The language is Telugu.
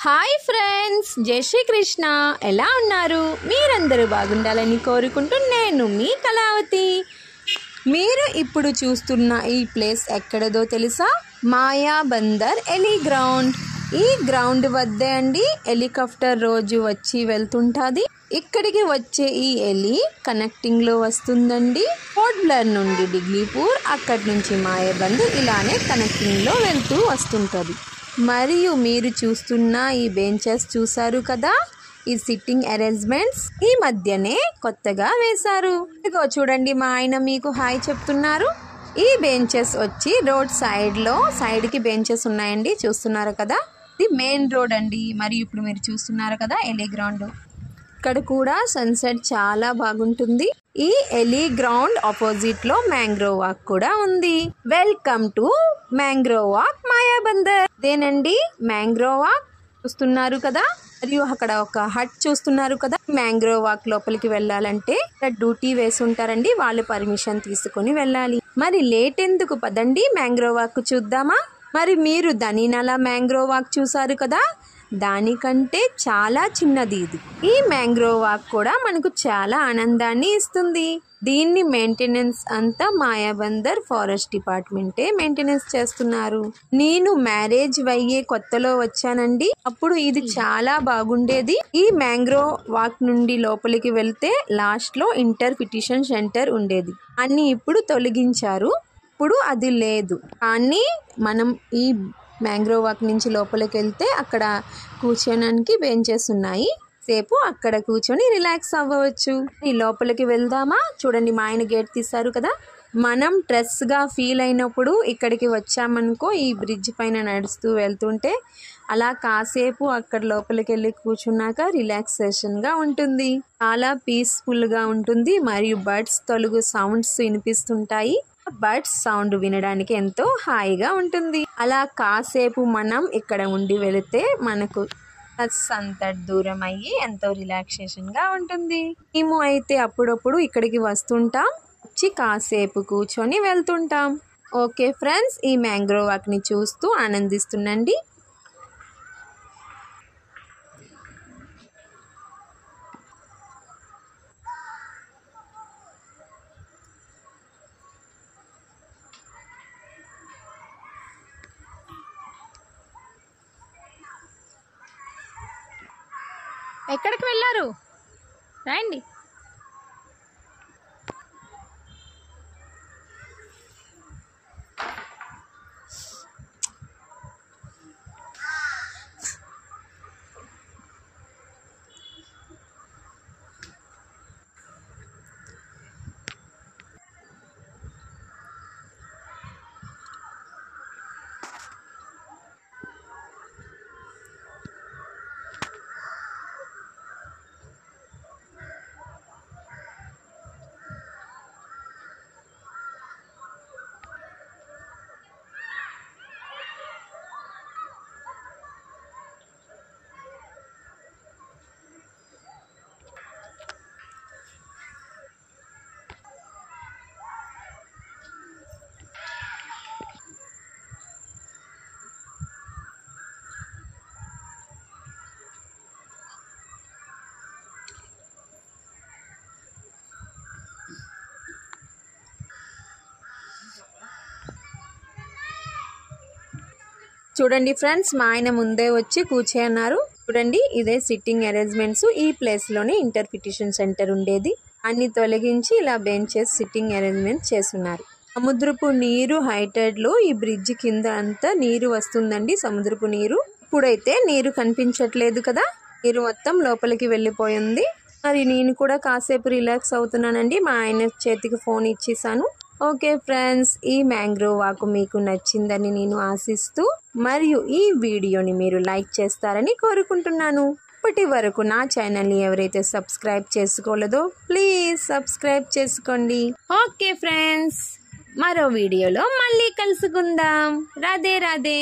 హాయ్ ఫ్రెండ్స్, జై శ్రీ కృష్ణ. ఎలా ఉన్నారు? మీరందరూ బాగుండాలని కోరుకుంటూ నేను మీ కళావతి. మీరు ఇప్పుడు చూస్తున్న ఈ ప్లేస్ ఎక్కడదో తెలుసా? మాయాబందర్ ఎలి గ్రౌండ్. ఈ గ్రౌండ్ వద్దే అండి హెలికాప్టర్ రోజు వచ్చి వెళ్తుంటుంది. ఇక్కడికి వచ్చే ఈ ఎలి కనెక్టింగ్లో వస్తుందండి. పోర్ట్ బ్లెయిర్ నుండి డిగ్లీపూర్, అక్కడి నుంచి మాయాబందర్, ఇలానే కనెక్టింగ్లో వెళ్తూ వస్తుంటుంది. మరియు మీరు చూస్తున్న ఈ బెంచెస్ చూసారు కదా, ఈ సిట్టింగ్ అరేంజ్మెంట్స్ ఈ మధ్యనే కొత్తగా వేశారు. ఇదిగో చూడండి, మా ఆయన మీకు హాయ్ చెప్తున్నారు. ఈ బెంచెస్ వచ్చి రోడ్ సైడ్కి బెంచెస్ ఉన్నాయండి, చూస్తున్నారు కదా. ఇది మెయిన్ రోడ్ అండి. మరియు ఇప్పుడు మీరు చూస్తున్నారు కదా ఎలి గ్రౌండ్. ఇక్కడ కూడా సన్సెట్ చాలా బాగుంటుంది. ఈ ఎలి గ్రౌండ్ ఆపోజిట్ లో మ్యాంగ్రోవ్ వాక్ కూడా ఉంది. Welcome to mangrove walk Mayabunder. దేనండి మ్యాంగ్రోవ్ వాక్ చూస్తున్నారు కదా. మరియు అక్కడ ఒక హట్ చూస్తున్నారు కదా. మ్యాంగ్రోవ్ వాక్ లోపలికి వెళ్ళాలంటే డ్యూటీ వేసి ఉంటారండి, వాళ్ళు పర్మిషన్ తీసుకొని వెళ్ళాలి. మరి లేట్ ఎందుకు, పదండి మ్యాంగ్రోవ్ వాక్ చూద్దామా. మరి మీరు దనీనాలా మ్యాంగ్రోవ్ వాక్ చూసారు కదా, దానికంటే చాలా చిన్నది ఇది. ఈ మ్యాంగ్రోవ్ వాక్ కూడా మనకు చాలా ఆనందాన్ని ఇస్తుంది. దీన్ని మెయింటెనెన్స్ అంతా మాయాబందర్ ఫారెస్ట్ డిపార్ట్మెంటే మెయింటెనెన్స్ చేస్తున్నారు. నేను మ్యారేజ్ అయ్యే కొత్తలో వచ్చానండి, అప్పుడు ఇది చాలా బాగుండేది. ఈ మ్యాంగ్రోవ్ వాక్ నుండి లోపలికి వెళ్తే లాస్ట్ లో ఇంటర్ పిటిషన్ సెంటర్ ఉండేది, అన్ని ఇప్పుడు తొలగించారు. ఇప్పుడు అది లేదు. కానీ మనం ఈ మ్యాంగ్రోవ్ వాక్ నుంచి లోపలికి వెళ్తే అక్కడ కూర్చోడానికి బెంచెస్ ఉన్నాయి. సేపు అక్కడ కూర్చొని రిలాక్స్ అవ్వవచ్చు. ఈ లోపలికి వెళ్దామా? చూడండి, మా ఆయన గేట్ తీశారు కదా. మనం స్ట్రెస్గా ఫీల్ అయినప్పుడు ఇక్కడికి వచ్చామనుకో, ఈ బ్రిడ్జ్ పైన నడుస్తూ వెళ్తుంటే అలా కాసేపు అక్కడ లోపలికి వెళ్ళి కూర్చున్నాక రిలాక్సేషన్గా ఉంటుంది. చాలా పీస్ఫుల్గా ఉంటుంది. మరియు బర్డ్స్ తెలుగు సౌండ్స్ వినిపిస్తుంటాయి. బర్డ్స్ సౌండ్ వినడానికి ఎంతో హాయిగా ఉంటుంది. అలా కాసేపు మనం ఇక్కడ ఉండి వెళితే మనకు అంత దూరం అయ్యి ఎంతో రిలాక్సేషన్ గా ఉంటుంది. మేము అయితే అప్పుడప్పుడు ఇక్కడికి వస్తుంటాం, వచ్చి కాసేపు కూర్చొని వెళ్తుంటాం. ఓకే ఫ్రెండ్స్, ఈ మ్యాంగ్రోవ్ వాక్ ని చూస్తూ ఆనందిస్తుండండి. ఎక్కడికి వెళ్ళారు? రండి. చూడండి ఫ్రెండ్స్, మా ఆయన ముందే వచ్చి కూర్చోన్నారు. చూడండి, ఇదే సిట్టింగ్ అరేంజ్మెంట్స్. ఈ ప్లేస్ లోనే ఇంటర్ పిటిషన్ సెంటర్ ఉండేది, అన్ని తొలగించి ఇలా బెంచెస్ సిట్టింగ్ అరేంజ్మెంట్స్ చేస్తున్నారు. సముద్రపు నీరు హైటెడ్ లో ఈ బ్రిడ్జ్ కింద అంతా నీరు వస్తుందండి, సముద్రపు నీరు. ఇప్పుడైతే నీరు కనిపించట్లేదు కదా, నీరు మొత్తం లోపలికి వెళ్ళిపోయింది. మరి నేను కూడా కాసేపు రిలాక్స్ అవుతున్నానండి. మా ఆయన చేతికి ఫోన్ ఇచ్చేసాను. ఓకే ఫ్రెండ్స్, ఈ మ్యాంగ్రోవ్ వాక్ మీకు నచ్చిందని నేను ఆశిస్తూ, మరియు ఈ వీడియోని మీరు లైక్ చేస్తారని కోరుకుంటున్నాను. ఇప్పటి వరకు నా ఛానల్ని ఎవరైతే సబ్స్క్రైబ్ చేసుకోలేదో ప్లీజ్ సబ్స్క్రైబ్ చేసుకోండి. ఓకే ఫ్రెండ్స్, మరో వీడియోలో మళ్ళీ కలుసుకుందాం. రాధే రాధే.